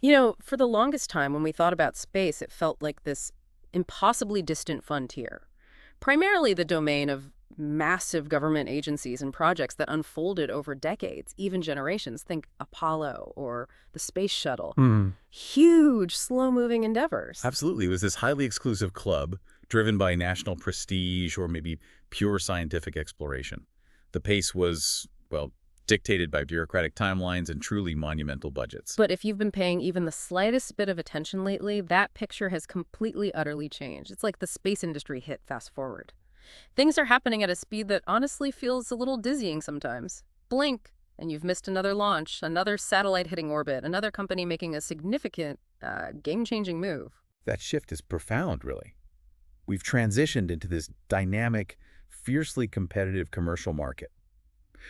You know, for the longest time when we thought about space, it felt like this impossibly distant frontier, primarily the domain of massive government agencies and projects that unfolded over decades, even generations. Think Apollo or the space shuttle. Hmm. Huge, slow-moving endeavors. Absolutely. It was this highly exclusive club driven by national prestige or maybe pure scientific exploration. The pace was, well, dictated by bureaucratic timelines and truly monumental budgets. But if you've been paying even the slightest bit of attention lately, that picture has completely, utterly changed. It's like the space industry hit fast forward. Things are happening at a speed that honestly feels a little dizzying sometimes. Blink, and you've missed another launch, another satellite hitting orbit, another company making a significant, game-changing move. That shift is profound, really. We've transitioned into this dynamic, fiercely competitive commercial market.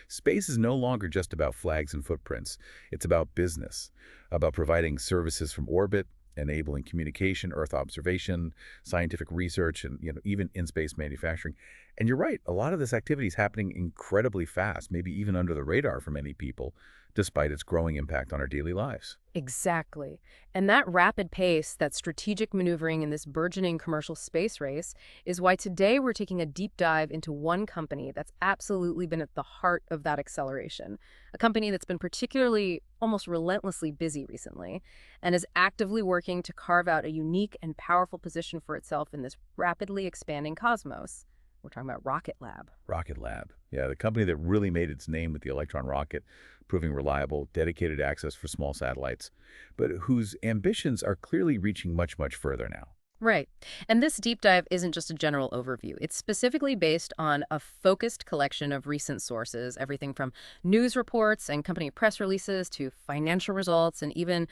Space is no longer just about flags and footprints. It's about business, about providing services from orbit, enabling communication, Earth observation, scientific research, and even in-space manufacturing. And you're right, a lot of this activity is happening incredibly fast, maybe even under the radar for many people, despite its growing impact on our daily lives. Exactly. And that rapid pace, that strategic maneuvering in this burgeoning commercial space race is why today we're taking a deep dive into one company that's absolutely been at the heart of that acceleration. A company that's been particularly, almost relentlessly busy recently and is actively working to carve out a unique and powerful position for itself in this rapidly expanding cosmos. We're talking about Rocket Lab. Rocket Lab. Yeah, the company that really made its name with the Electron rocket, proving reliable, dedicated access for small satellites, but whose ambitions are clearly reaching much, much further now. Right. And this deep dive isn't just a general overview. It's specifically based on a focused collection of recent sources, everything from news reports and company press releases to financial results and even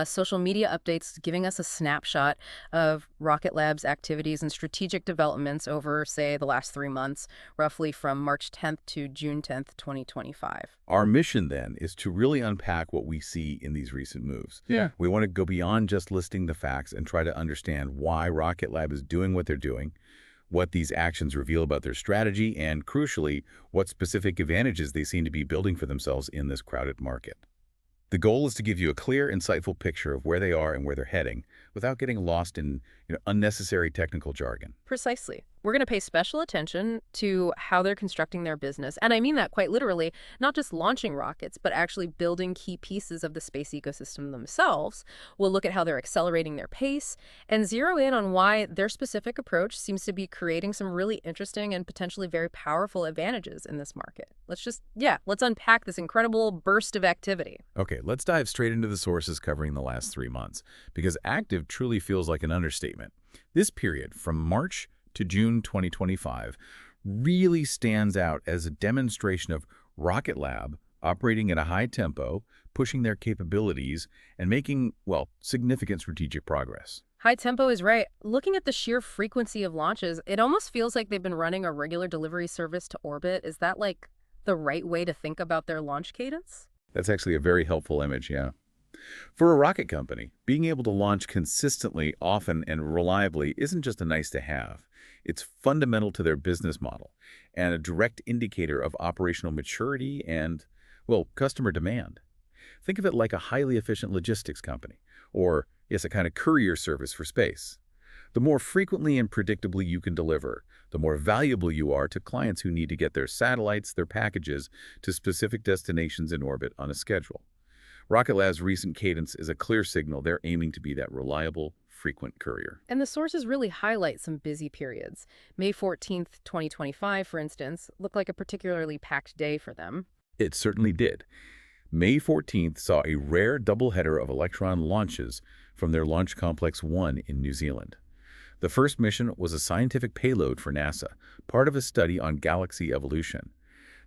social media updates giving us a snapshot of Rocket Lab's activities and strategic developments over, say, the last 3 months, roughly from March 10th to June 10th, 2025. Our mission, then, is to really unpack what we see in these recent moves. Yeah. We want to go beyond just listing the facts and try to understand why Rocket Lab is doing what they're doing, what these actions reveal about their strategy, and, crucially, what specific advantages they seem to be building for themselves in this crowded market. The goal is to give you a clear, insightful picture of where they are and where they're heading without getting lost in unnecessary technical jargon. Precisely. We're going to pay special attention to how they're constructing their business. And I mean that quite literally, not just launching rockets, but actually building key pieces of the space ecosystem themselves. We'll look at how they're accelerating their pace and zero in on why their specific approach seems to be creating some really interesting and potentially very powerful advantages in this market. Let's unpack this incredible burst of activity. Okay, let's dive straight into the sources covering the last 3 months, because active truly feels like an understatement. This period, from March to June 2025, really stands out as a demonstration of Rocket Lab operating at a high tempo, pushing their capabilities, and making, well, significant strategic progress. High tempo is right. Looking at the sheer frequency of launches, it almost feels like they've been running a regular delivery service to orbit. Is that like the right way to think about their launch cadence? That's actually a very helpful image, yeah. For a rocket company, being able to launch consistently, often, and reliably isn't just a nice to have. It's fundamental to their business model and a direct indicator of operational maturity and, well, customer demand. Think of it like a highly efficient logistics company, or, yes, a kind of courier service for space. The more frequently and predictably you can deliver, the more valuable you are to clients who need to get their satellites, their packages, to specific destinations in orbit on a schedule. Rocket Lab's recent cadence is a clear signal they're aiming to be that reliable, frequent courier. And the sources really highlight some busy periods. May 14th, 2025, for instance, looked like a particularly packed day for them. It certainly did. May 14th saw a rare doubleheader of Electron launches from their Launch Complex 1 in New Zealand. The first mission was a scientific payload for NASA, part of a study on galaxy evolution.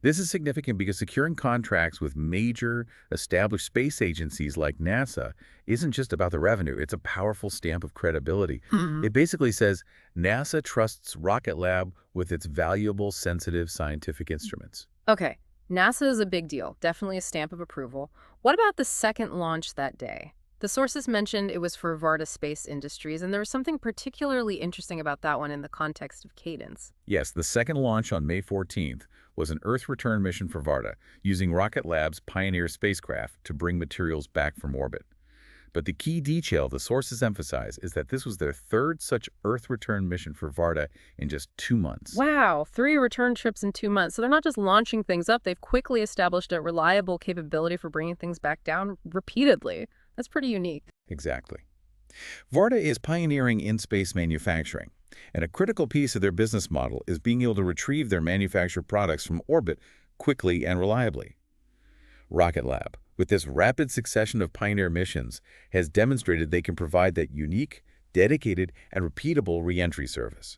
This is significant because securing contracts with major, established space agencies like NASA isn't just about the revenue. It's a powerful stamp of credibility. It basically says NASA trusts Rocket Lab with its valuable, sensitive scientific instruments. Okay, NASA is a big deal, definitely a stamp of approval. What about the second launch that day? The sources mentioned it was for Varda Space Industries, and there was something particularly interesting about that one in the context of cadence. Yes, the second launch on May 14th was an Earth return mission for Varda, using Rocket Lab's Pioneer spacecraft to bring materials back from orbit. But the key detail the sources emphasize is that this was their third such Earth return mission for Varda in just 2 months. Wow, 3 return trips in 2 months. So they're not just launching things up, they've quickly established a reliable capability for bringing things back down repeatedly. That's pretty unique. Exactly. Varda is pioneering in-space manufacturing, and a critical piece of their business model is being able to retrieve their manufactured products from orbit quickly and reliably. Rocket Lab, with this rapid succession of pioneer missions, has demonstrated they can provide that unique, dedicated, and repeatable re-entry service.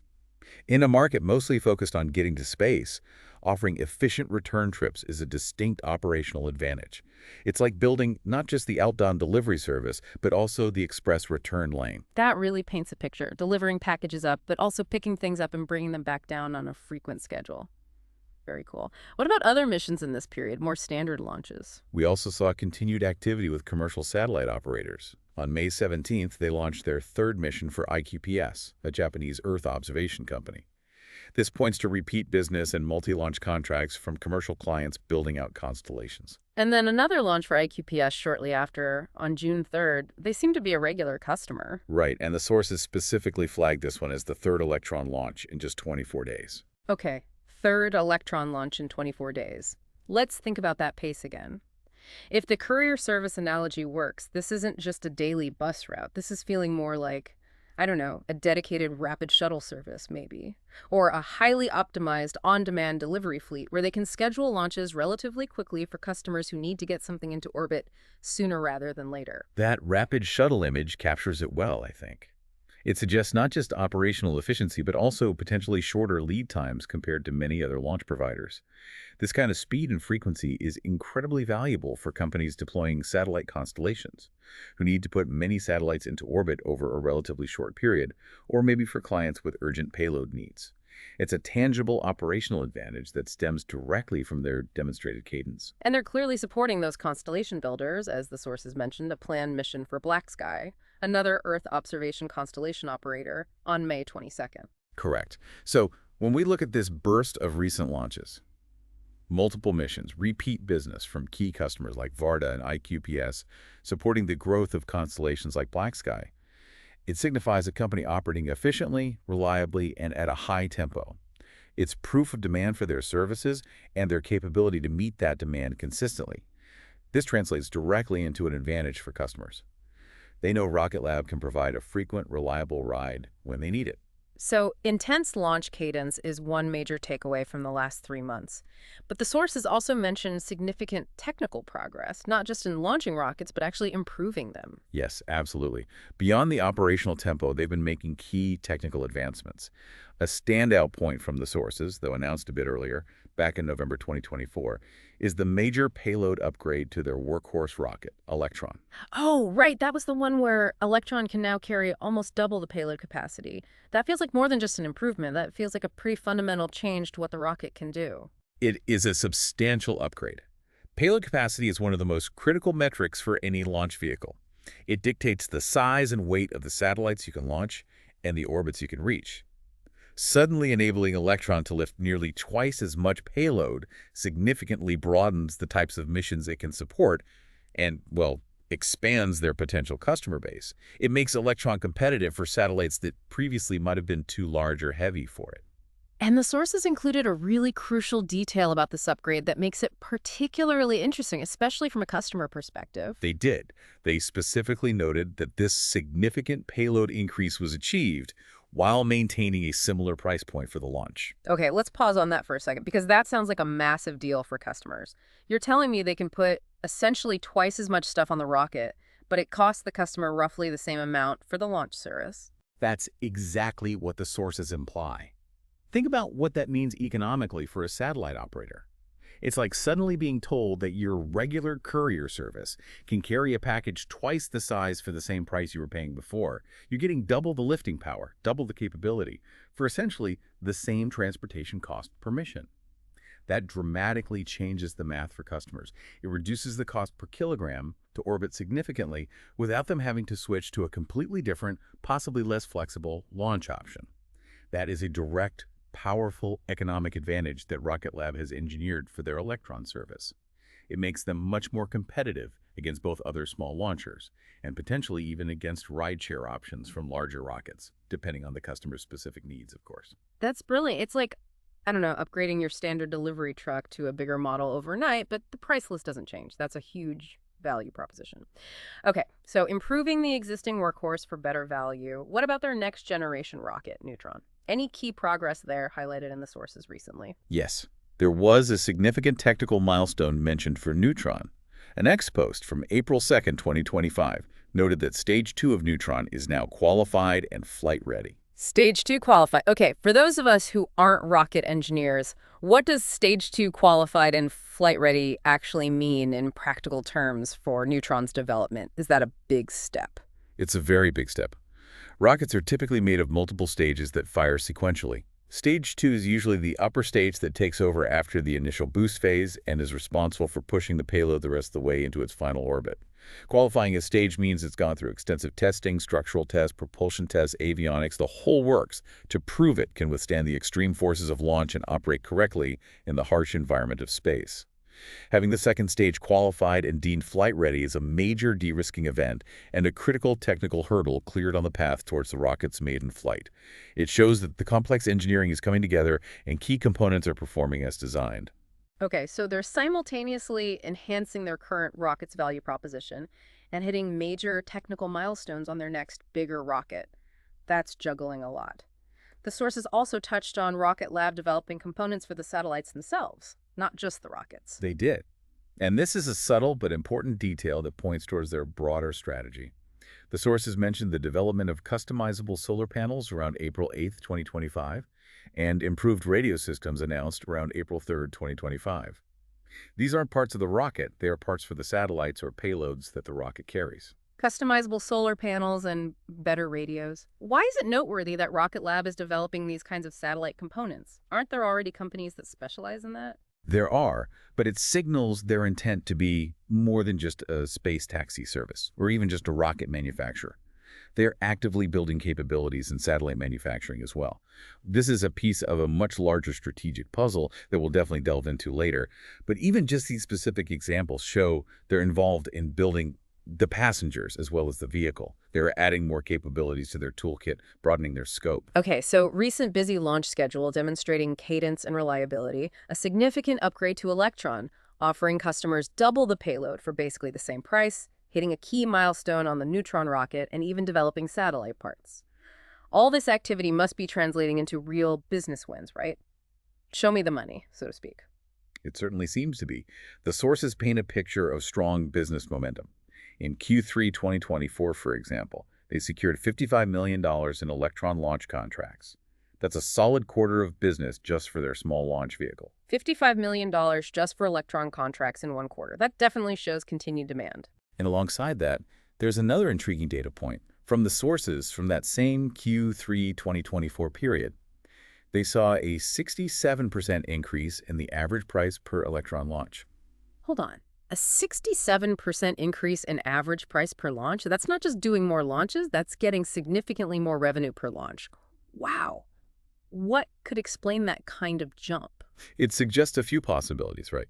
In a market mostly focused on getting to space, offering efficient return trips is a distinct operational advantage. It's like building not just the outbound delivery service, but also the express return lane. That really paints a picture, delivering packages up, but also picking things up and bringing them back down on a frequent schedule. Very cool. What about other missions in this period, more standard launches? We also saw continued activity with commercial satellite operators. On May 17th, they launched their third mission for IQPS, a Japanese Earth observation company. This points to repeat business and multi-launch contracts from commercial clients building out constellations. And then another launch for IQPS shortly after, on June 3rd. They seem to be a regular customer. Right, and the sources specifically flagged this one as the third Electron launch in just 24 days. Okay, third Electron launch in 24 days. Let's think about that pace again. If the courier service analogy works, this isn't just a daily bus route. This is feeling more like, I don't know, a dedicated rapid shuttle service, maybe. Or a highly optimized on-demand delivery fleet where they can schedule launches relatively quickly for customers who need to get something into orbit sooner rather than later. That rapid shuttle image captures it well, I think. It suggests not just operational efficiency, but also potentially shorter lead times compared to many other launch providers. This kind of speed and frequency is incredibly valuable for companies deploying satellite constellations, who need to put many satellites into orbit over a relatively short period, or maybe for clients with urgent payload needs. It's a tangible operational advantage that stems directly from their demonstrated cadence. And they're clearly supporting those constellation builders, as the sources mentioned, a planned mission for Black Sky, another Earth observation constellation operator, on May 22nd. Correct. So when we look at this burst of recent launches, multiple missions, repeat business from key customers like Varda and IQPS, supporting the growth of constellations like Black Sky, it signifies a company operating efficiently, reliably, and at a high tempo. It's proof of demand for their services and their capability to meet that demand consistently. This translates directly into an advantage for customers. They know Rocket Lab can provide a frequent, reliable ride when they need it. So, intense launch cadence is one major takeaway from the last 3 months. But the sources also mentioned significant technical progress, not just in launching rockets, but actually improving them. Yes, absolutely. Beyond the operational tempo, they've been making key technical advancements. A standout point from the sources, though announced a bit earlier, back in November 2024, is the major payload upgrade to their workhorse rocket, Electron. Oh, right. That was the one where Electron can now carry almost double the payload capacity. That feels like more than just an improvement. That feels like a pretty fundamental change to what the rocket can do. It is a substantial upgrade. Payload capacity is one of the most critical metrics for any launch vehicle. It dictates the size and weight of the satellites you can launch and the orbits you can reach. Suddenly enabling Electron to lift nearly twice as much payload significantly broadens the types of missions it can support and, well, expands their potential customer base. It makes Electron competitive for satellites that previously might have been too large or heavy for it. And the sources included a really crucial detail about this upgrade that makes it particularly interesting, especially from a customer perspective. They did. They specifically noted that this significant payload increase was achieved while maintaining a similar price point for the launch. Okay, let's pause on that for a second, because that sounds like a massive deal for customers. You're telling me they can put essentially twice as much stuff on the rocket, but it costs the customer roughly the same amount for the launch service. That's exactly what the sources imply. Think about what that means economically for a satellite operator. It's like suddenly being told that your regular courier service can carry a package twice the size for the same price you were paying before. You're getting double the lifting power, double the capability, for essentially the same transportation cost per mission. That dramatically changes the math for customers. It reduces the cost per kilogram to orbit significantly without them having to switch to a completely different, possibly less flexible launch option. That is a direct, powerful economic advantage that Rocket Lab has engineered for their Electron service. It makes them much more competitive against both other small launchers, and potentially even against rideshare options from larger rockets, depending on the customer's specific needs, of course. That's brilliant. It's like, I don't know, upgrading your standard delivery truck to a bigger model overnight, but the price list doesn't change. That's a huge value proposition. Okay, so improving the existing workhorse for better value. What about their next generation rocket, Neutron? Any key progress there highlighted in the sources recently? Yes, there was a significant technical milestone mentioned for Neutron. An ex-post from April 2nd, 2025, noted that Stage 2 of Neutron is now qualified and flight-ready. Stage 2 qualified. Okay, for those of us who aren't rocket engineers, what does Stage 2 qualified and flight ready actually mean in practical terms for Neutron's development? Is that a big step? It's a very big step. Rockets are typically made of multiple stages that fire sequentially. Stage 2 is usually the upper stage that takes over after the initial boost phase and is responsible for pushing the payload the rest of the way into its final orbit. Qualifying a stage means it's gone through extensive testing, structural tests, propulsion tests, avionics, the whole works to prove it can withstand the extreme forces of launch and operate correctly in the harsh environment of space. Having the second stage qualified and deemed flight-ready is a major de-risking event and a critical technical hurdle cleared on the path towards the rocket's maiden flight. It shows that the complex engineering is coming together and key components are performing as designed. Okay, so they're simultaneously enhancing their current rocket's value proposition and hitting major technical milestones on their next bigger rocket. That's juggling a lot. The sources also touched on Rocket Lab developing components for the satellites themselves, not just the rockets. They did. And this is a subtle but important detail that points towards their broader strategy. The sources mentioned the development of customizable solar panels around April 8th, 2025, and improved radio systems announced around April 3rd, 2025. These aren't parts of the rocket, they are parts for the satellites or payloads that the rocket carries. Customizable solar panels and better radios. Why is it noteworthy that Rocket Lab is developing these kinds of satellite components? Aren't there already companies that specialize in that? There are, but it signals their intent to be more than just a space taxi service, or even just a rocket manufacturer. They are actively building capabilities in satellite manufacturing as well. This is a piece of a much larger strategic puzzle that we'll definitely delve into later, but even just these specific examples show they're involved in building the passengers as well as the vehicle. They're adding more capabilities to their toolkit, broadening their scope. Okay, so recent busy launch schedule demonstrating cadence and reliability, a significant upgrade to Electron, offering customers double the payload for basically the same price, hitting a key milestone on the Neutron rocket, and even developing satellite parts. All this activity must be translating into real business wins, right? Show me the money, so to speak. It certainly seems to be. The sources paint a picture of strong business momentum. In Q3 2024, for example, they secured $55 million in Electron launch contracts. That's a solid quarter of business just for their small launch vehicle. $55 million just for Electron contracts in one quarter. That definitely shows continued demand. And alongside that, there's another intriguing data point from the sources from that same Q3 2024 period. They saw a 67% increase in the average price per Electron launch. Hold on. A 67% increase in average price per launch? That's not just doing more launches, that's getting significantly more revenue per launch. Wow. What could explain that kind of jump? It suggests a few possibilities, right?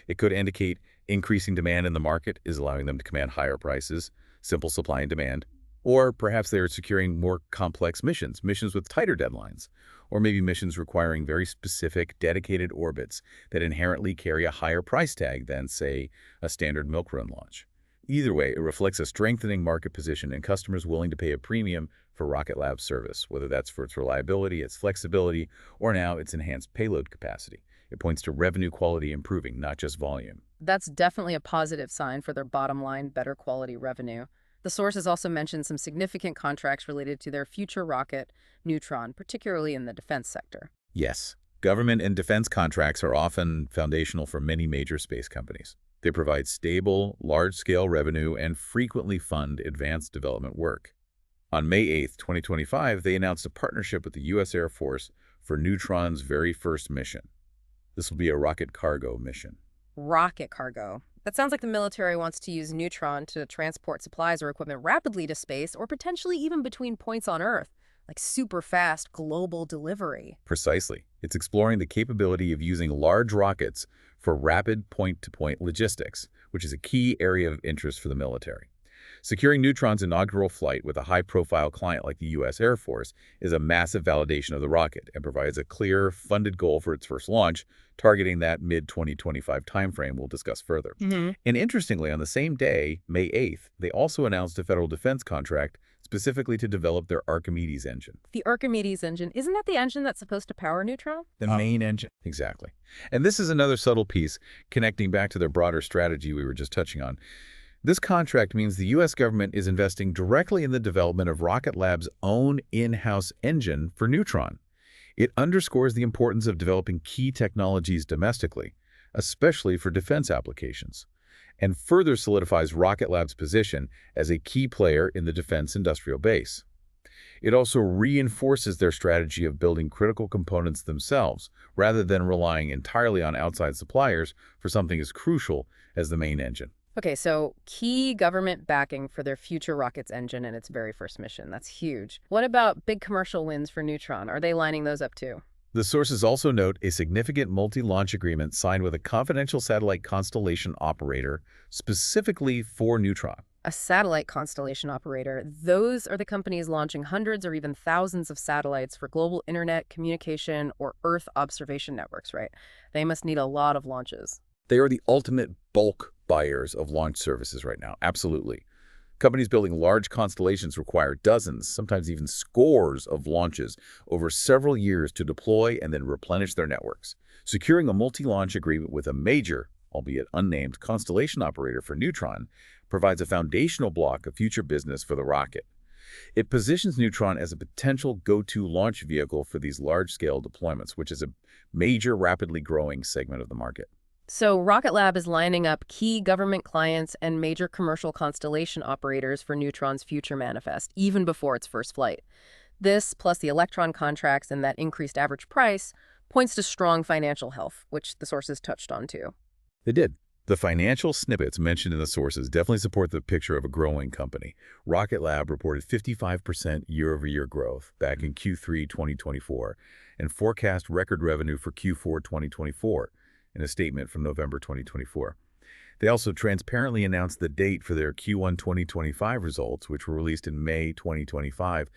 It could indicate increasing demand in the market is allowing them to command higher prices, simple supply and demand, or perhaps they are securing more complex missions with tighter deadlines, or maybe missions requiring very specific, dedicated orbits that inherently carry a higher price tag than, say, a standard milk run launch. Either way, it reflects a strengthening market position and customers willing to pay a premium for Rocket Lab's service, whether that's for its reliability, its flexibility, or now its enhanced payload capacity. It points to revenue quality improving, not just volume. That's definitely a positive sign for their bottom line, better quality revenue. The sources also mentioned some significant contracts related to their future rocket, Neutron, particularly in the defense sector. Yes, government and defense contracts are often foundational for many major space companies. They provide stable, large-scale revenue and frequently fund advanced development work. On May 8, 2025, they announced a partnership with the U.S. Air Force for Neutron's very first mission. This will be a rocket cargo mission. Rocket cargo. That sounds like the military wants to use Neutron to transport supplies or equipment rapidly to space or potentially even between points on Earth, like super fast global delivery. Precisely. It's exploring the capability of using large rockets for rapid point-to-point logistics, which is a key area of interest for the military. Securing Neutron's inaugural flight with a high-profile client like the U.S. Air Force is a massive validation of the rocket and provides a clear, funded goal for its first launch, targeting that mid-2025 timeframe we'll discuss further. And interestingly, on the same day, May 8th, they also announced a federal defense contract specifically to develop their Archimedes engine. The Archimedes engine, isn't that the engine that's supposed to power Neutron? The main engine. Exactly. And this is another subtle piece connecting back to their broader strategy we were just touching on. This contract means the U.S. government is investing directly in the development of Rocket Lab's own in-house engine for Neutron. It underscores the importance of developing key technologies domestically, especially for defense applications, and further solidifies Rocket Lab's position as a key player in the defense industrial base. It also reinforces their strategy of building critical components themselves, rather than relying entirely on outside suppliers for something as crucial as the main engine. Okay, so key government backing for their future rocket's engine in its very first mission. That's huge. What about big commercial wins for Neutron? Are they lining those up too? The sources also note a significant multi-launch agreement signed with a confidential satellite constellation operator specifically for Neutron. A satellite constellation operator. Those are the companies launching hundreds or even thousands of satellites for global internet, communication, or Earth observation networks, right? They must need a lot of launches. They are the ultimate bulk buyers of launch services right now, absolutely. Companies building large constellations require dozens, sometimes even scores of launches over several years to deploy and then replenish their networks. Securing a multi-launch agreement with a major, albeit unnamed, constellation operator for Neutron provides a foundational block of future business for the rocket. It positions Neutron as a potential go-to launch vehicle for these large-scale deployments, which is a major, rapidly growing segment of the market. So Rocket Lab is lining up key government clients and major commercial constellation operators for Neutron's future manifest, even before its first flight. This, plus the Electron contracts and that increased average price, points to strong financial health, which the sources touched on too. They did. The financial snippets mentioned in the sources definitely support the picture of a growing company. Rocket Lab reported 55% year-over-year growth back in Q3 2024 and forecast record revenue for Q4 2024. In a statement from November 2024. They also transparently announced the date for their Q1 2025 results, which were released in May 2025.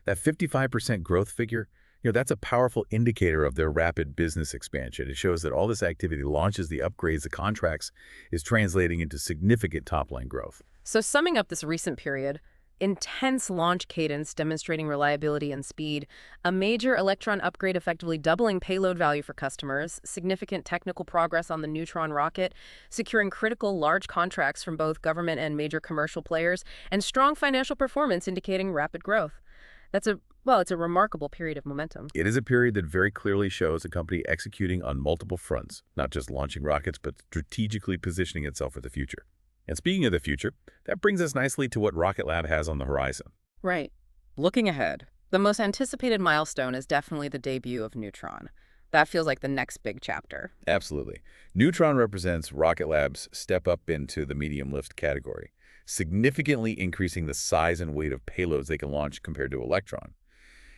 That 55% growth figure, that's a powerful indicator of their rapid business expansion. It shows that all this activity, launches, the upgrades, the contracts, is translating into significant top-line growth. So summing up this recent period, intense launch cadence demonstrating reliability and speed, a major Electron upgrade effectively doubling payload value for customers, significant technical progress on the Neutron rocket, securing critical large contracts from both government and major commercial players, and strong financial performance indicating rapid growth. It's a remarkable period of momentum. It is a period that very clearly shows a company executing on multiple fronts, not just launching rockets, but strategically positioning itself for the future. And speaking of the future, that brings us nicely to what Rocket Lab has on the horizon. Right. Looking ahead, the most anticipated milestone is definitely the debut of Neutron. That feels like the next big chapter. Absolutely. Neutron represents Rocket Lab's step up into the medium lift category, significantly increasing the size and weight of payloads they can launch compared to Electron.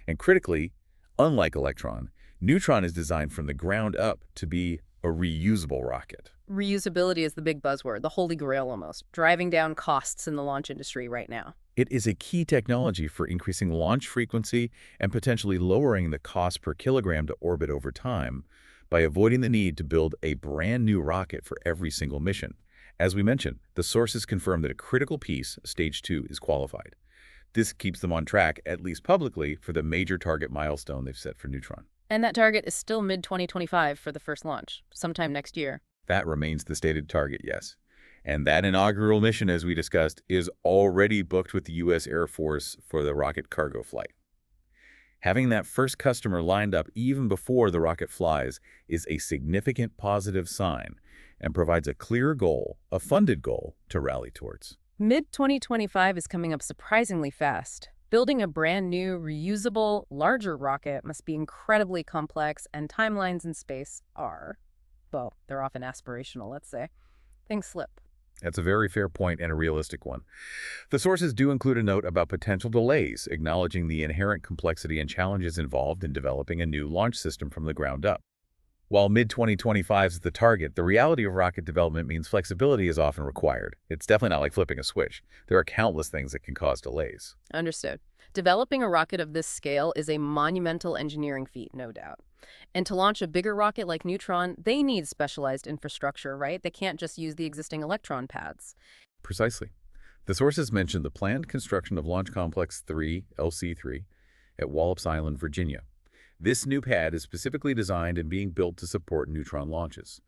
And critically, unlike Electron, Neutron is designed from the ground up to be a reusable rocket. Reusability is the big buzzword, the holy grail almost, driving down costs in the launch industry right now. It is a key technology for increasing launch frequency and potentially lowering the cost per kilogram to orbit over time by avoiding the need to build a brand new rocket for every single mission. As we mentioned, the sources confirm that a critical piece, Stage 2, is qualified. This keeps them on track, at least publicly, for the major target milestone they've set for Neutron. And that target is still mid-2025 for the first launch, sometime next year. That remains the stated target, yes. And that inaugural mission, as we discussed, is already booked with the U.S. Air Force for the rocket cargo flight. Having that first customer lined up even before the rocket flies is a significant positive sign and provides a clear goal, a funded goal, to rally towards. Mid-2025 is coming up surprisingly fast. Building a brand new, reusable, larger rocket must be incredibly complex, and timelines in space are, well, they're often aspirational, let's say. Things slip. That's a very fair point and a realistic one. The sources do include a note about potential delays, acknowledging the inherent complexity and challenges involved in developing a new launch system from the ground up. While mid-2025 is the target, the reality of rocket development means flexibility is often required. It's definitely not like flipping a switch. There are countless things that can cause delays. Understood. Developing a rocket of this scale is a monumental engineering feat, no doubt. And to launch a bigger rocket like Neutron, they need specialized infrastructure, right? They can't just use the existing Electron pads. Precisely. The sources mentioned the planned construction of Launch Complex 3, LC3, at Wallops Island, Virginia. This new pad is specifically designed and being built to support Neutron launches.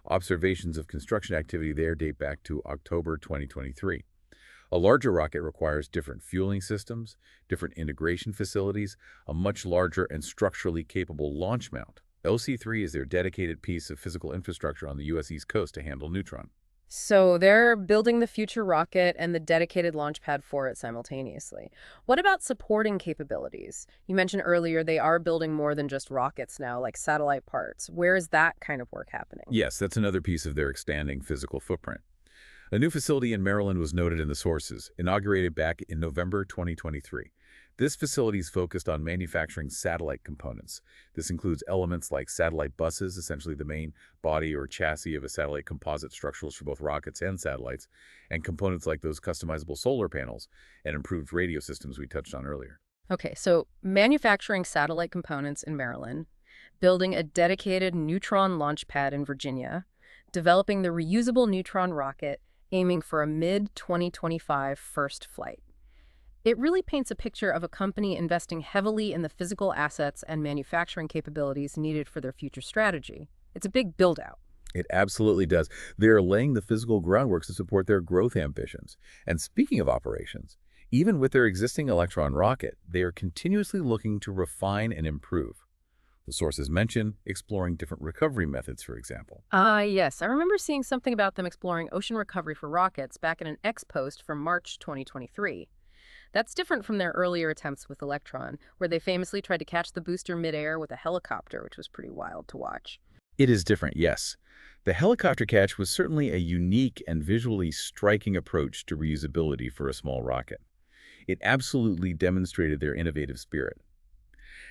Observations of construction activity there date back to October 2023. A larger rocket requires different fueling systems, different integration facilities, a much larger and structurally capable launch mount. LC3 is their dedicated piece of physical infrastructure on the U.S. East Coast to handle Neutron. So they're building the future rocket and the dedicated launch pad for it simultaneously. What about supporting capabilities? You mentioned earlier they are building more than just rockets now, like satellite parts. Where is that kind of work happening? Yes, that's another piece of their expanding physical footprint. A new facility in Maryland was noted in the sources, inaugurated back in November 2023. This facility is focused on manufacturing satellite components. This includes elements like satellite buses, essentially the main body or chassis of a satellite composite structures for both rockets and satellites, and components like those customizable solar panels and improved radio systems we touched on earlier. Okay, so manufacturing satellite components in Maryland, building a dedicated Neutron launch pad in Virginia, developing the reusable Neutron rocket, aiming for a mid-2025 first flight. It really paints a picture of a company investing heavily in the physical assets and manufacturing capabilities needed for their future strategy. It's a big build-out. It absolutely does. They're laying the physical groundwork to support their growth ambitions. And speaking of operations, even with their existing Electron rocket, they are continuously looking to refine and improve. The sources mention exploring different recovery methods, for example. Yes. I remember seeing something about them exploring ocean recovery for rockets back in an X post from March 2023. That's different from their earlier attempts with Electron, where they famously tried to catch the booster midair with a helicopter, which was pretty wild to watch. It is different, yes. The helicopter catch was certainly a unique and visually striking approach to reusability for a small rocket. It absolutely demonstrated their innovative spirit.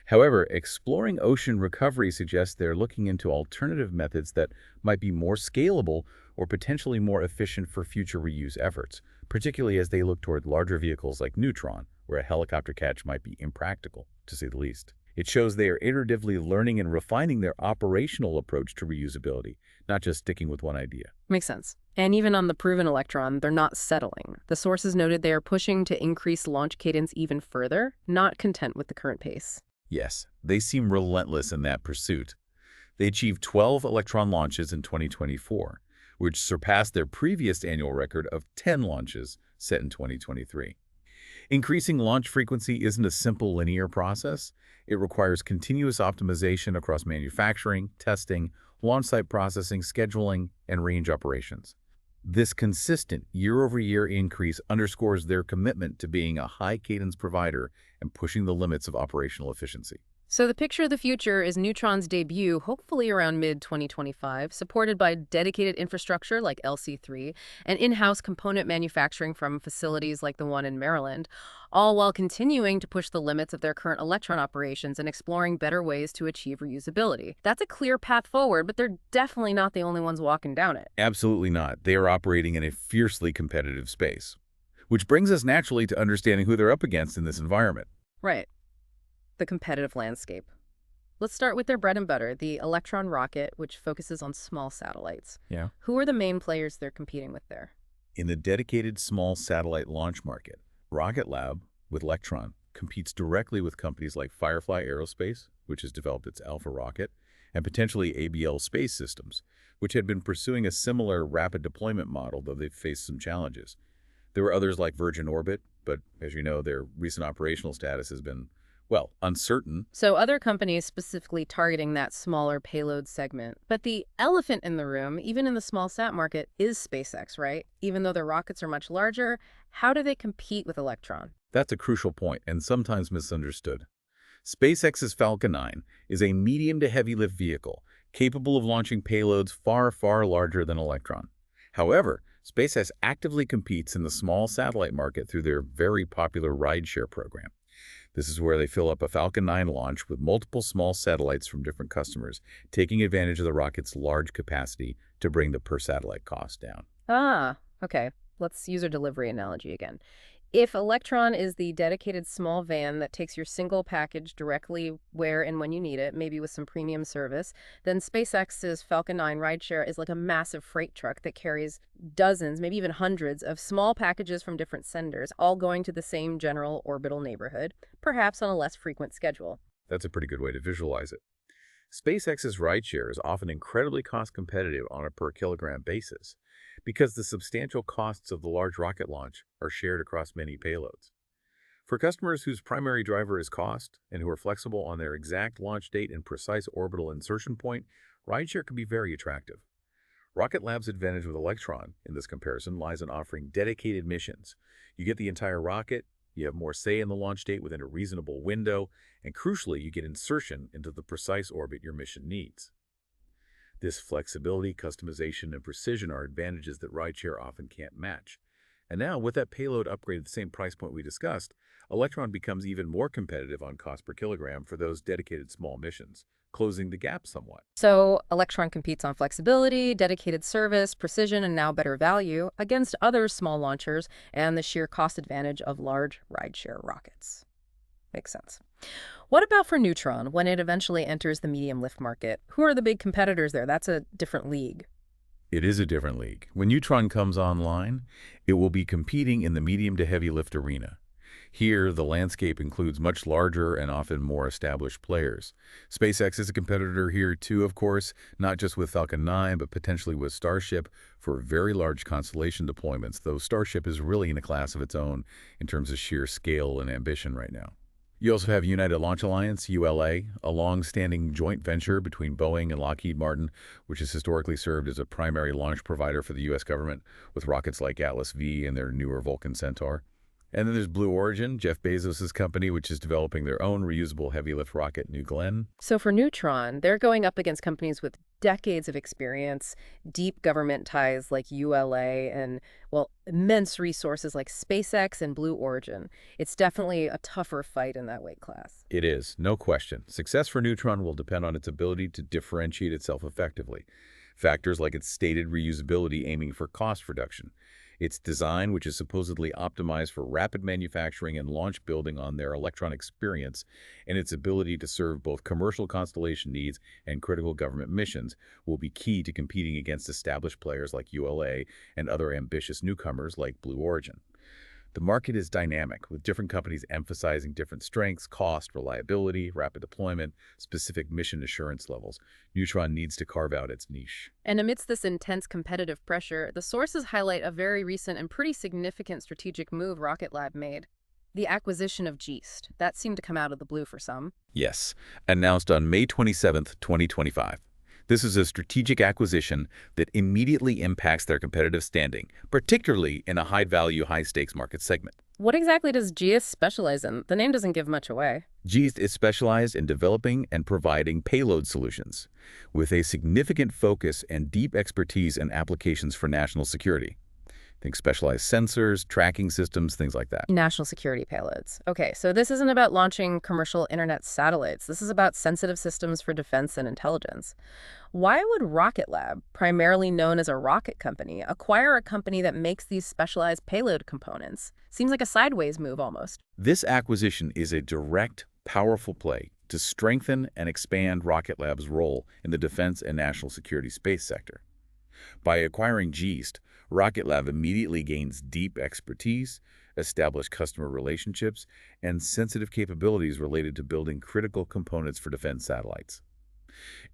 However, exploring ocean recovery suggests they're looking into alternative methods that might be more scalable or potentially more efficient for future reuse efforts, particularly as they look toward larger vehicles like Neutron, where a helicopter catch might be impractical, to say the least. It shows they are iteratively learning and refining their operational approach to reusability, not just sticking with one idea. Makes sense. And even on the proven Electron, they're not settling. The sources noted they are pushing to increase launch cadence even further, not content with the current pace. Yes, they seem relentless in that pursuit. They achieved 12 Electron launches in 2024, which surpassed their previous annual record of 10 launches set in 2023. Increasing launch frequency isn't a simple linear process. It requires continuous optimization across manufacturing, testing, launch site processing, scheduling, and range operations. This consistent year-over-year increase underscores their commitment to being a high-cadence provider and pushing the limits of operational efficiency. So the picture of the future is Neutron's debut, hopefully around mid-2025, supported by dedicated infrastructure like LC3 and in-house component manufacturing from facilities like the one in Maryland, all while continuing to push the limits of their current Electron operations and exploring better ways to achieve reusability. That's a clear path forward, but they're definitely not the only ones walking down it. Absolutely not. They are operating in a fiercely competitive space, which brings us naturally to understanding who they're up against in this environment. Right. The competitive landscape. Let's start with their bread and butter, the Electron rocket, which focuses on small satellites. Yeah. Who are the main players they're competing with there? In the dedicated small satellite launch market, Rocket Lab, with Electron, competes directly with companies like Firefly Aerospace, which has developed its Alpha rocket, and potentially ABL Space Systems, which had been pursuing a similar rapid deployment model, though they've faced some challenges. There were others like Virgin Orbit, but as you know, their recent operational status has been, well, uncertain. So other companies specifically targeting that smaller payload segment. But the elephant in the room, even in the small sat market, is SpaceX, right? Even though their rockets are much larger, how do they compete with Electron? That's a crucial point and sometimes misunderstood. SpaceX's Falcon 9 is a medium to heavy lift vehicle capable of launching payloads far, far larger than Electron. However, SpaceX actively competes in the small satellite market through their very popular rideshare program. This is where they fill up a Falcon 9 launch with multiple small satellites from different customers, taking advantage of the rocket's large capacity to bring the per-satellite cost down. Ah, okay. Let's use a delivery analogy again. If Electron is the dedicated small van that takes your single package directly where and when you need it, maybe with some premium service, then SpaceX's Falcon 9 rideshare is like a massive freight truck that carries dozens, maybe even hundreds of small packages from different senders, all going to the same general orbital neighborhood, perhaps on a less frequent schedule. That's a pretty good way to visualize it. SpaceX's rideshare is often incredibly cost-competitive on a per-kilogram basis because the substantial costs of the large rocket launch are shared across many payloads. For customers whose primary driver is cost and who are flexible on their exact launch date and precise orbital insertion point, rideshare can be very attractive. Rocket Lab's advantage with Electron, in this comparison, lies in offering dedicated missions. You get the entire rocket, you have more say in the launch date within a reasonable window, and crucially, you get insertion into the precise orbit your mission needs. This flexibility, customization, and precision are advantages that rideshare often can't match. And now, with that payload upgrade at the same price point we discussed, Electron becomes even more competitive on cost per kilogram for those dedicated small missions, closing the gap somewhat. So Electron competes on flexibility, dedicated service, precision, and now better value against other small launchers and the sheer cost advantage of large rideshare rockets. Makes sense. What about for Neutron when it eventually enters the medium lift market? Who are the big competitors there? That's a different league. It is a different league. When Neutron comes online, it will be competing in the medium to heavy lift arena. Here, the landscape includes much larger and often more established players. SpaceX is a competitor here too, of course, not just with Falcon 9, but potentially with Starship for very large constellation deployments, though Starship is really in a class of its own in terms of sheer scale and ambition right now. You also have United Launch Alliance, ULA, a long-standing joint venture between Boeing and Lockheed Martin, which has historically served as a primary launch provider for the U.S. government with rockets like Atlas V and their newer Vulcan Centaur. And then there's Blue Origin, Jeff Bezos' company, which is developing their own reusable heavy-lift rocket, New Glenn. So for Neutron, they're going up against companies with decades of experience, deep government ties like ULA, and, well, immense resources like SpaceX and Blue Origin. It's definitely a tougher fight in that weight class. It is, no question. Success for Neutron will depend on its ability to differentiate itself effectively. Factors like its stated reusability aiming for cost reduction, its design, which is supposedly optimized for rapid manufacturing and launch building on their Electron experience, and its ability to serve both commercial constellation needs and critical government missions, will be key to competing against established players like ULA and other ambitious newcomers like Blue Origin. The market is dynamic, with different companies emphasizing different strengths, cost, reliability, rapid deployment, specific mission assurance levels. Neutron needs to carve out its niche. And amidst this intense competitive pressure, the sources highlight a very recent and pretty significant strategic move Rocket Lab made. The acquisition of GEOST. That seemed to come out of the blue for some. Yes, announced on May 27, 2025. This is a strategic acquisition that immediately impacts their competitive standing, particularly in a high-value, high-stakes market segment. What exactly does GEOST specialize in? The name doesn't give much away. GEOST is specialized in developing and providing payload solutions, with a significant focus and deep expertise in applications for national security. Think specialized sensors, tracking systems, things like that. National security payloads. Okay, so this isn't about launching commercial internet satellites. This is about sensitive systems for defense and intelligence. Why would Rocket Lab, primarily known as a rocket company, acquire a company that makes these specialized payload components? Seems like a sideways move almost. This acquisition is a direct, powerful play to strengthen and expand Rocket Lab's role in the defense and national security space sector. By acquiring GEOST, Rocket Lab immediately gains deep expertise, established customer relationships, and sensitive capabilities related to building critical components for defense satellites.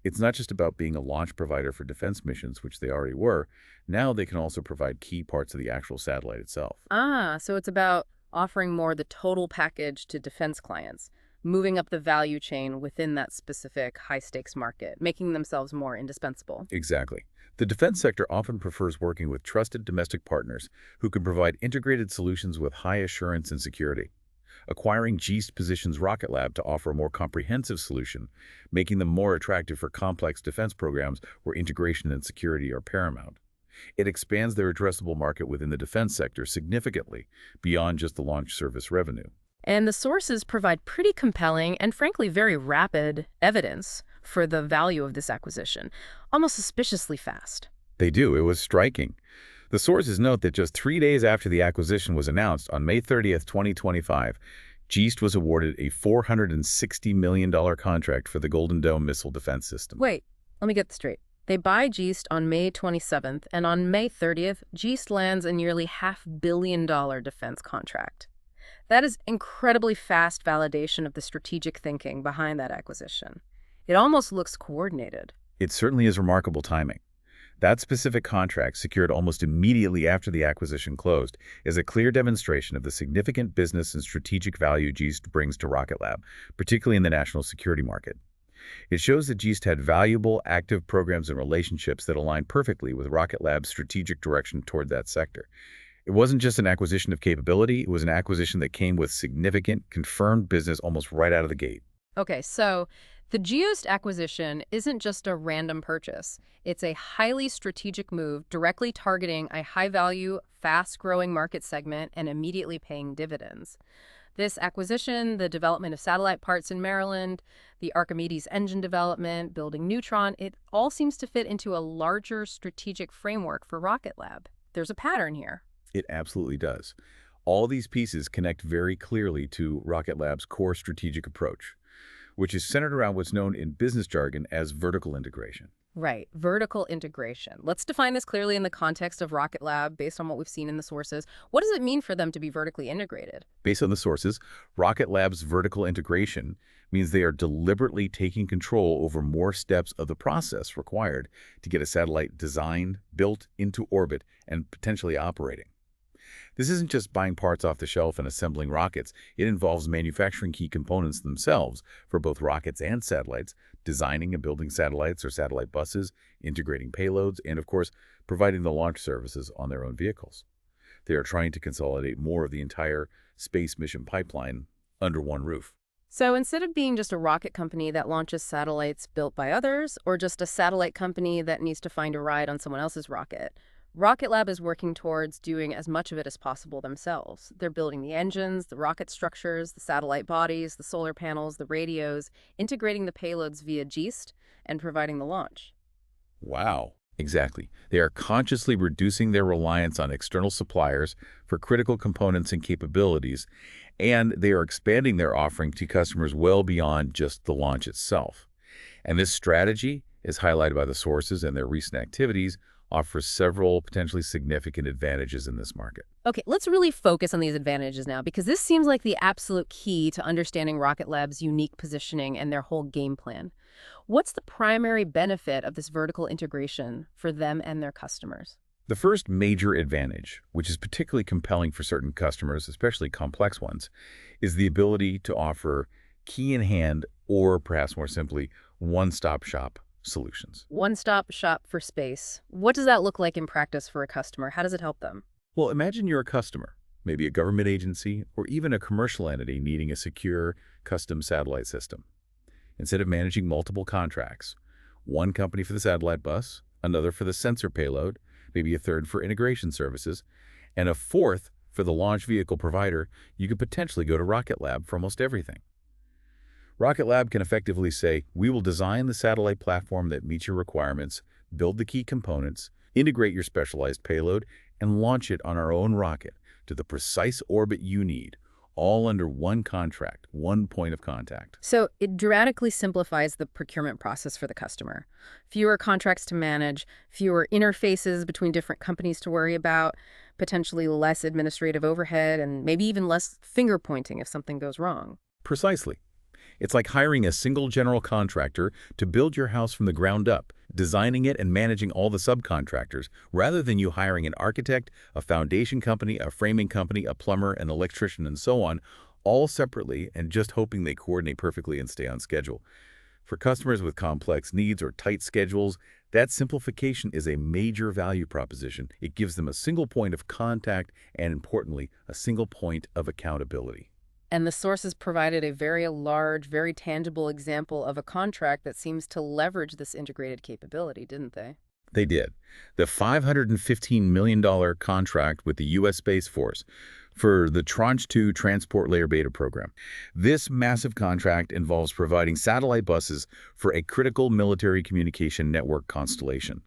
It's not just about being a launch provider for defense missions, which they already were. Now they can also provide key parts of the actual satellite itself. Ah, so it's about offering more the total package to defense clients, moving up the value chain within that specific high-stakes market, making themselves more indispensable. Exactly. The defense sector often prefers working with trusted domestic partners who can provide integrated solutions with high assurance and security. Acquiring GEOST positions Rocket Lab to offer a more comprehensive solution, making them more attractive for complex defense programs where integration and security are paramount. It expands their addressable market within the defense sector significantly beyond just the launch service revenue. And the sources provide pretty compelling and frankly very rapid evidence for the value of this acquisition, almost suspiciously fast. They do. It was striking. The sources note that just 3 days after the acquisition was announced, on May 30th, 2025, GEOST was awarded a $460 million contract for the Golden Dome missile defense system. Wait, let me get this straight. They buy GEOST on May 27th, and on May 30th, GEOST lands a nearly $500 million defense contract. That is incredibly fast validation of the strategic thinking behind that acquisition. It almost looks coordinated. It certainly is remarkable timing. That specific contract, secured almost immediately after the acquisition closed, is a clear demonstration of the significant business and strategic value GEOST brings to Rocket Lab, particularly in the national security market. It shows that GEOST had valuable, active programs and relationships that align perfectly with Rocket Lab's strategic direction toward that sector. It wasn't just an acquisition of capability, it was an acquisition that came with significant, confirmed business almost right out of the gate. Okay, so the GEOST acquisition isn't just a random purchase. It's a highly strategic move directly targeting a high-value, fast-growing market segment and immediately paying dividends. This acquisition, the development of satellite parts in Maryland, the Archimedes engine development, building Neutron, it all seems to fit into a larger strategic framework for Rocket Lab. There's a pattern here. It absolutely does. All these pieces connect very clearly to Rocket Lab's core strategic approach, which is centered around what's known in business jargon as vertical integration. Right, vertical integration. Let's define this clearly in the context of Rocket Lab based on what we've seen in the sources. What does it mean for them to be vertically integrated? Based on the sources, Rocket Lab's vertical integration means they are deliberately taking control over more steps of the process required to get a satellite designed, built, into orbit, and potentially operating. This isn't just buying parts off the shelf and assembling rockets. It involves manufacturing key components themselves for both rockets and satellites, designing and building satellites or satellite buses, integrating payloads, and of course, providing the launch services on their own vehicles. They are trying to consolidate more of the entire space mission pipeline under one roof. So instead of being just a rocket company that launches satellites built by others, or just a satellite company that needs to find a ride on someone else's rocket, Rocket Lab is working towards doing as much of it as possible themselves. They're building the engines, the rocket structures, the satellite bodies, the solar panels, the radios, integrating the payloads via GEOST, and providing the launch. Wow. Exactly. They are consciously reducing their reliance on external suppliers for critical components and capabilities, and they are expanding their offering to customers well beyond just the launch itself. And this strategy, as highlighted by the sources and their recent activities, offers several potentially significant advantages in this market. Okay, let's really focus on these advantages now, because this seems like the absolute key to understanding Rocket Lab's unique positioning and their whole game plan. What's the primary benefit of this vertical integration for them and their customers? The first major advantage, which is particularly compelling for certain customers, especially complex ones, is the ability to offer key-in-hand, or perhaps more simply, one-stop shop solutions. One-stop shop for space. What does that look like in practice for a customer? How does it help them? Well, imagine you're a customer, maybe a government agency, or even a commercial entity needing a secure, custom satellite system. Instead of managing multiple contracts, one company for the satellite bus, another for the sensor payload, maybe a third for integration services, and a fourth for the launch vehicle provider, you could potentially go to Rocket Lab for almost everything. Rocket Lab can effectively say, we will design the satellite platform that meets your requirements, build the key components, integrate your specialized payload, and launch it on our own rocket to the precise orbit you need, all under one contract, one point of contact. So it dramatically simplifies the procurement process for the customer. Fewer contracts to manage, fewer interfaces between different companies to worry about, potentially less administrative overhead, and maybe even less finger pointing if something goes wrong. Precisely. It's like hiring a single general contractor to build your house from the ground up, designing it and managing all the subcontractors, rather than you hiring an architect, a foundation company, a framing company, a plumber, an electrician, and so on, all separately and just hoping they coordinate perfectly and stay on schedule. For customers with complex needs or tight schedules, that simplification is a major value proposition. It gives them a single point of contact and, importantly, a single point of accountability. And the sources provided a very large, very tangible example of a contract that seems to leverage this integrated capability, didn't they? They did. The $515 million contract with the U.S. Space Force for the Tranche 2 Transport Layer Beta program. This massive contract involves providing satellite buses for a critical military communication network constellation.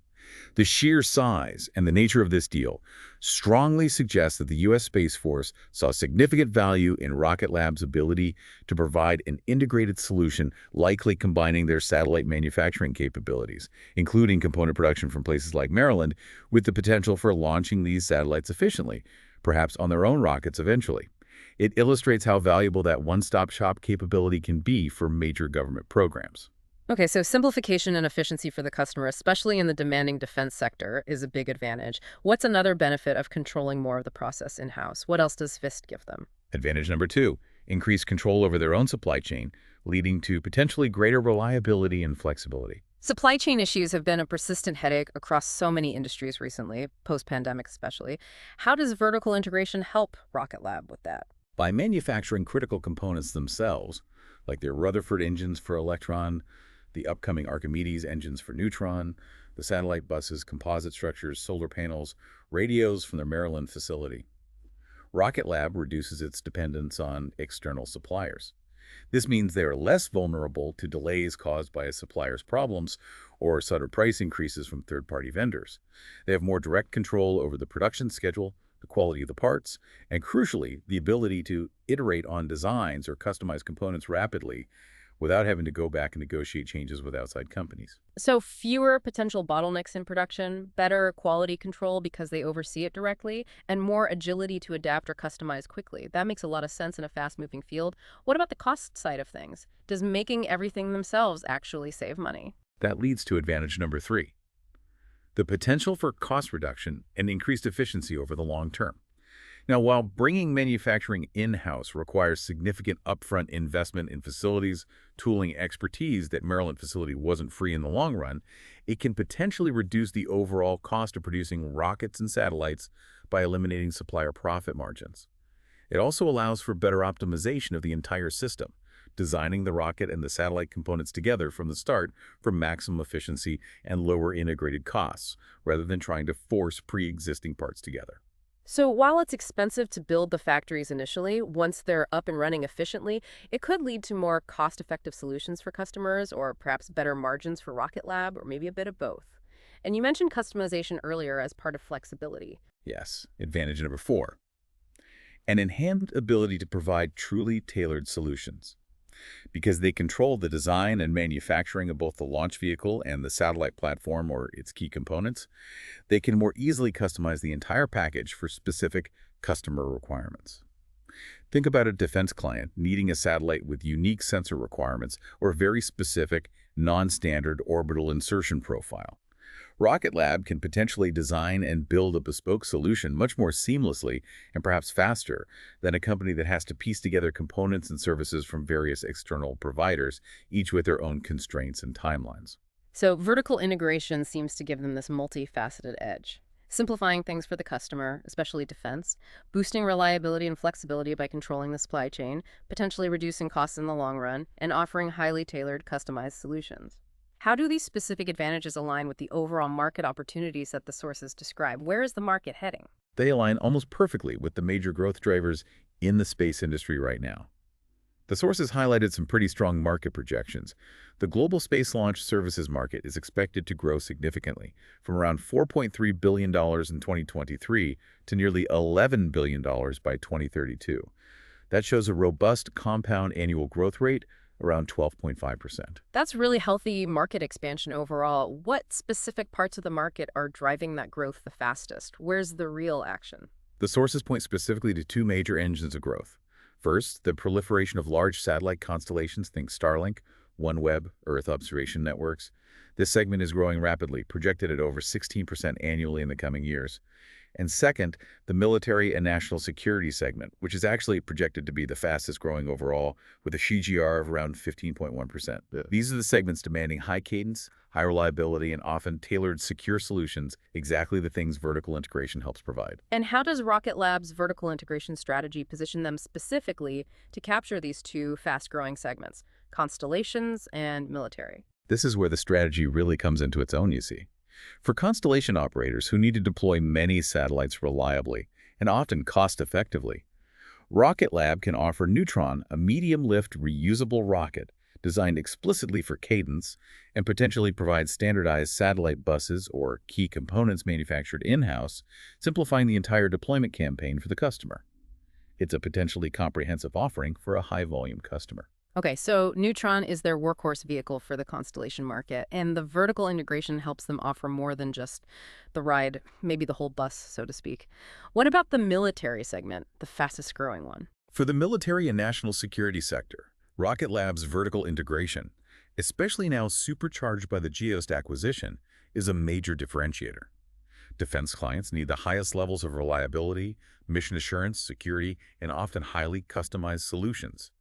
The sheer size and the nature of this deal strongly suggests that the U.S. Space Force saw significant value in Rocket Lab's ability to provide an integrated solution, likely combining their satellite manufacturing capabilities, including component production from places like Maryland, with the potential for launching these satellites efficiently, perhaps on their own rockets eventually. It illustrates how valuable that one-stop shop capability can be for major government programs. Okay, so simplification and efficiency for the customer, especially in the demanding defense sector, is a big advantage. What's another benefit of controlling more of the process in-house? What else does FIST give them? Advantage number 2, increased control over their own supply chain, leading to potentially greater reliability and flexibility. Supply chain issues have been a persistent headache across so many industries recently, post-pandemic especially. How does vertical integration help Rocket Lab with that? By manufacturing critical components themselves, like their Rutherford engines for Electron, the upcoming Archimedes engines for Neutron, the satellite buses, composite structures, solar panels, radios from their Maryland facility, Rocket Lab reduces its dependence on external suppliers. This means they are less vulnerable to delays caused by a supplier's problems or sudden price increases from third-party vendors. They have more direct control over the production schedule, the quality of the parts, and crucially, the ability to iterate on designs or customize components rapidly without having to go back and negotiate changes with outside companies. So fewer potential bottlenecks in production, better quality control because they oversee it directly, and more agility to adapt or customize quickly. That makes a lot of sense in a fast-moving field. What about the cost side of things? Does making everything themselves actually save money? That leads to advantage number 3, the potential for cost reduction and increased efficiency over the long term. Now, while bringing manufacturing in-house requires significant upfront investment in facilities, tooling, expertise that Maryland facility wasn't free in the long run, it can potentially reduce the overall cost of producing rockets and satellites by eliminating supplier profit margins. It also allows for better optimization of the entire system, designing the rocket and the satellite components together from the start for maximum efficiency and lower integrated costs, rather than trying to force pre-existing parts together. So while it's expensive to build the factories initially, once they're up and running efficiently, it could lead to more cost-effective solutions for customers or perhaps better margins for Rocket Lab or maybe a bit of both. And you mentioned customization earlier as part of flexibility. Yes, advantage number 4, an enhanced ability to provide truly tailored solutions. Because they control the design and manufacturing of both the launch vehicle and the satellite platform or its key components, they can more easily customize the entire package for specific customer requirements. Think about a defense client needing a satellite with unique sensor requirements or a very specific, non-standard orbital insertion profile. Rocket Lab can potentially design and build a bespoke solution much more seamlessly and perhaps faster than a company that has to piece together components and services from various external providers, each with their own constraints and timelines. So vertical integration seems to give them this multifaceted edge, simplifying things for the customer, especially defense, boosting reliability and flexibility by controlling the supply chain, potentially reducing costs in the long run, and offering highly tailored, customized solutions. How do these specific advantages align with the overall market opportunities that the sources describe? Where is the market heading? They align almost perfectly with the major growth drivers in the space industry right now. The sources highlighted some pretty strong market projections. The global space launch services market is expected to grow significantly, from around $4.3 billion in 2023 to nearly $11 billion by 2032. That shows a robust compound annual growth rate around 12.5%. That's really healthy market expansion overall. What specific parts of the market are driving that growth the fastest? Where's the real action? The sources point specifically to 2 major engines of growth. First, the proliferation of large satellite constellations, think Starlink, OneWeb, Earth observation networks. This segment is growing rapidly, projected at over 16% annually in the coming years. And second, the military and national security segment, which is actually projected to be the fastest growing overall, with a CAGR of around 15.1%. These are the segments demanding high cadence, high reliability, and often tailored secure solutions, exactly the things vertical integration helps provide. And how does Rocket Lab's vertical integration strategy position them specifically to capture these 2 fast-growing segments, constellations and military? This is where the strategy really comes into its own, you see. For constellation operators who need to deploy many satellites reliably and often cost-effectively, Rocket Lab can offer Neutron, a medium-lift reusable rocket designed explicitly for cadence and potentially provide standardized satellite buses or key components manufactured in-house, simplifying the entire deployment campaign for the customer. It's a potentially comprehensive offering for a high-volume customer. Okay, so Neutron is their workhorse vehicle for the constellation market, and the vertical integration helps them offer more than just the ride, maybe the whole bus, so to speak. What about the military segment, the fastest growing one? For the military and national security sector, Rocket Lab's vertical integration, especially now supercharged by the GEOST acquisition, is a major differentiator. Defense clients need the highest levels of reliability, mission assurance, security, and often highly customized solutions.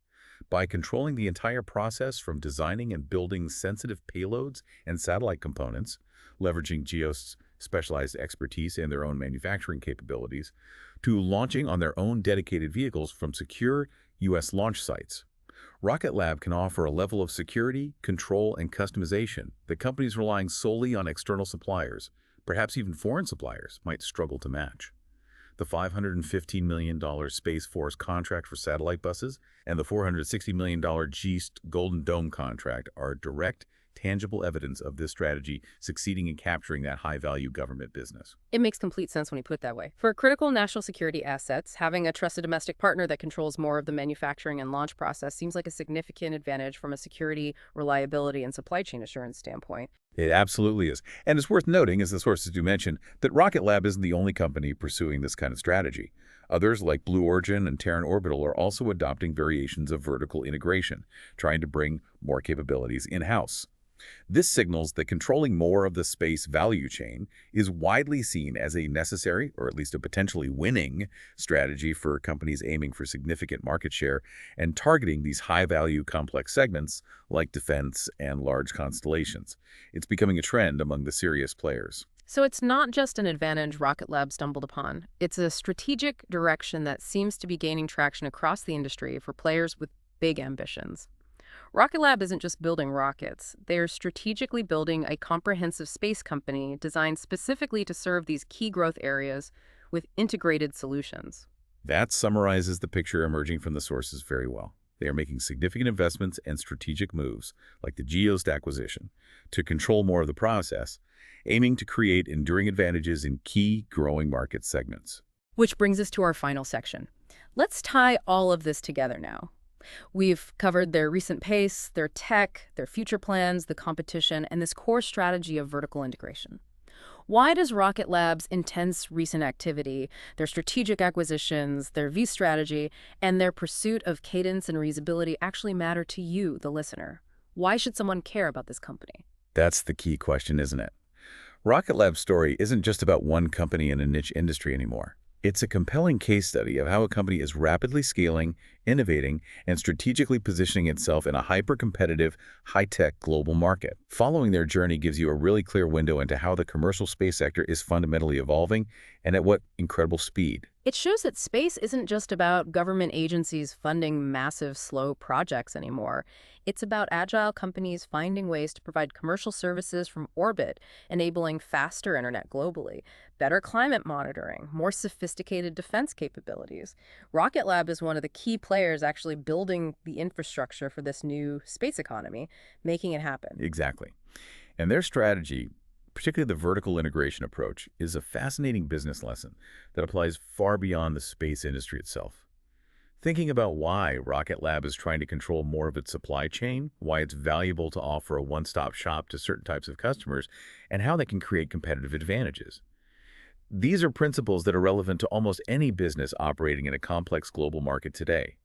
By controlling the entire process from designing and building sensitive payloads and satellite components, leveraging GEOST's specialized expertise and their own manufacturing capabilities, to launching on their own dedicated vehicles from secure U.S. launch sites, Rocket Lab can offer a level of security, control, and customization that companies relying solely on external suppliers, perhaps even foreign suppliers, might struggle to match. The $515 million Space Force contract for satellite buses and the $460 million GEOST Golden Dome contract are direct, tangible evidence of this strategy succeeding in capturing that high-value government business. It makes complete sense when you put it that way. For critical national security assets, having a trusted domestic partner that controls more of the manufacturing and launch process seems like a significant advantage from a security, reliability, and supply chain assurance standpoint. It absolutely is. And it's worth noting, as the sources do mention, that Rocket Lab isn't the only company pursuing this kind of strategy. Others, like Blue Origin and Terran Orbital, are also adopting variations of vertical integration, trying to bring more capabilities in-house. This signals that controlling more of the space value chain is widely seen as a necessary, or at least a potentially winning, strategy for companies aiming for significant market share and targeting these high-value complex segments like defense and large constellations. It's becoming a trend among the serious players. So it's not just an advantage Rocket Lab stumbled upon. It's a strategic direction that seems to be gaining traction across the industry for players with big ambitions. Rocket Lab isn't just building rockets. They're strategically building a comprehensive space company designed specifically to serve these key growth areas with integrated solutions. That summarizes the picture emerging from the sources very well. They are making significant investments and strategic moves, like the GEOST acquisition, to control more of the process, aiming to create enduring advantages in key growing market segments. Which brings us to our final section. Let's tie all of this together now. We've covered their recent pace, their tech, their future plans, the competition, and this core strategy of vertical integration. Why does Rocket Lab's intense recent activity, their strategic acquisitions, their V strategy, and their pursuit of cadence and reusability actually matter to you, the listener? Why should someone care about this company? That's the key question, isn't it? Rocket Lab's story isn't just about one company in a niche industry anymore. It's a compelling case study of how a company is rapidly scaling, innovating, and strategically positioning itself in a hyper-competitive, high-tech global market. Following their journey gives you a really clear window into how the commercial space sector is fundamentally evolving and at what incredible speed. It shows that space isn't just about government agencies funding massive, slow projects anymore. It's about agile companies finding ways to provide commercial services from orbit, enabling faster internet globally, better climate monitoring, more sophisticated defense capabilities. Rocket Lab is one of the key players actually building the infrastructure for this new space economy, making it happen. Exactly. And their strategy, particularly the vertical integration approach, is a fascinating business lesson that applies far beyond the space industry itself. Thinking about why Rocket Lab is trying to control more of its supply chain, why it's valuable to offer a one-stop shop to certain types of customers, and how they can create competitive advantages. These are principles that are relevant to almost any business operating in a complex global market today.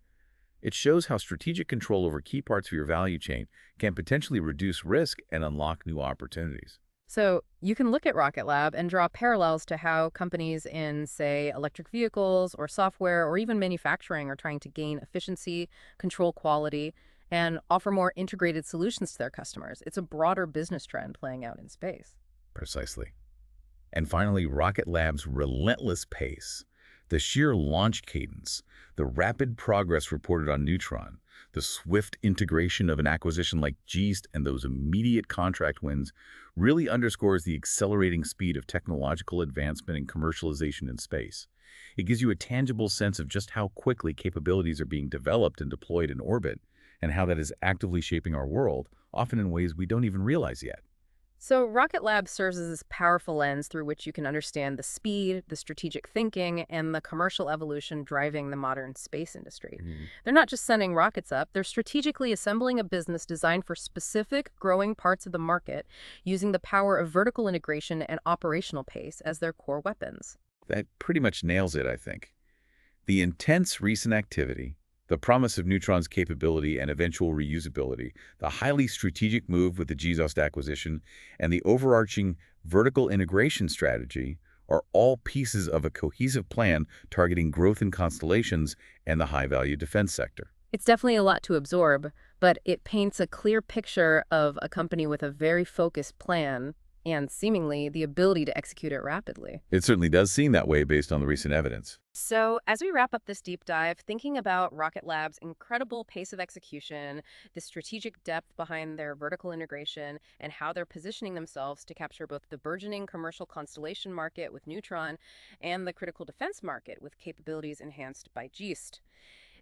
It shows how strategic control over key parts of your value chain can potentially reduce risk and unlock new opportunities. So you can look at Rocket Lab and draw parallels to how companies in, say, electric vehicles or software or even manufacturing are trying to gain efficiency, control quality, and offer more integrated solutions to their customers. It's a broader business trend playing out in space. Precisely. And finally, Rocket Lab's relentless pace, the sheer launch cadence, the rapid progress reported on Neutron, the swift integration of an acquisition like GEOST and those immediate contract wins really underscores the accelerating speed of technological advancement and commercialization in space. It gives you a tangible sense of just how quickly capabilities are being developed and deployed in orbit, and how that is actively shaping our world, often in ways we don't even realize yet. So, Rocket Lab serves as this powerful lens through which you can understand the speed, the strategic thinking, and the commercial evolution driving the modern space industry. Mhm. They're not just sending rockets up, they're strategically assembling a business designed for specific growing parts of the market, using the power of vertical integration and operational pace as their core weapons. That pretty much nails it, I think. The intense recent activity, the promise of Neutron's capability and eventual reusability, the highly strategic move with the GEOST acquisition, and the overarching vertical integration strategy are all pieces of a cohesive plan targeting growth in constellations and the high-value defense sector. It's definitely a lot to absorb, but it paints a clear picture of a company with a very focused plan and seemingly the ability to execute it rapidly. It certainly does seem that way based on the recent evidence. So, as we wrap up this deep dive, thinking about Rocket Lab's incredible pace of execution, the strategic depth behind their vertical integration, and how they're positioning themselves to capture both the burgeoning commercial constellation market with Neutron and the critical defense market with capabilities enhanced by GEOST.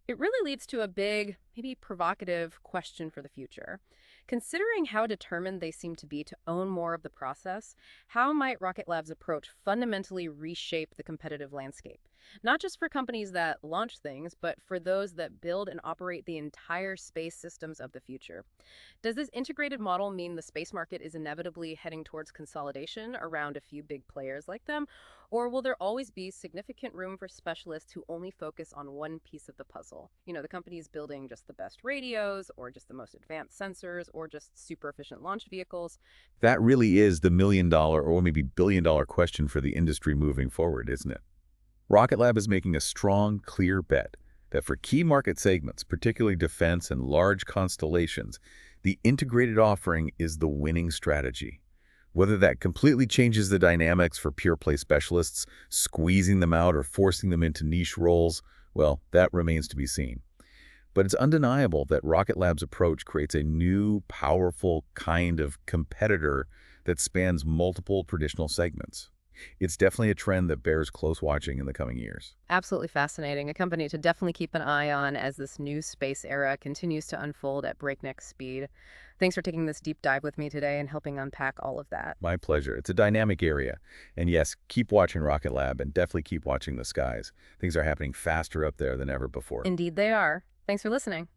It really leads to a big, maybe provocative question for the future. Considering how determined they seem to be to own more of the process, how might Rocket Lab's approach fundamentally reshape the competitive landscape? Not just for companies that launch things, but for those that build and operate the entire space systems of the future. Does this integrated model mean the space market is inevitably heading towards consolidation around a few big players like them? Or will there always be significant room for specialists who only focus on one piece of the puzzle? The companies building just the best radios, or just the most advanced sensors, or just super efficient launch vehicles. That really is the million-dollar or maybe billion-dollar question for the industry moving forward, isn't it? Rocket Lab is making a strong, clear bet that for key market segments, particularly defense and large constellations, the integrated offering is the winning strategy. Whether that completely changes the dynamics for pure-play specialists, squeezing them out or forcing them into niche roles, well, that remains to be seen. But it's undeniable that Rocket Lab's approach creates a new, powerful kind of competitor that spans multiple traditional segments. It's definitely a trend that bears close watching in the coming years. Absolutely fascinating. A company to definitely keep an eye on as this new space era continues to unfold at breakneck speed. Thanks for taking this deep dive with me today and helping unpack all of that. My pleasure. It's a dynamic area. And yes, keep watching Rocket Lab and definitely keep watching the skies. Things are happening faster up there than ever before. Indeed, they are. Thanks for listening.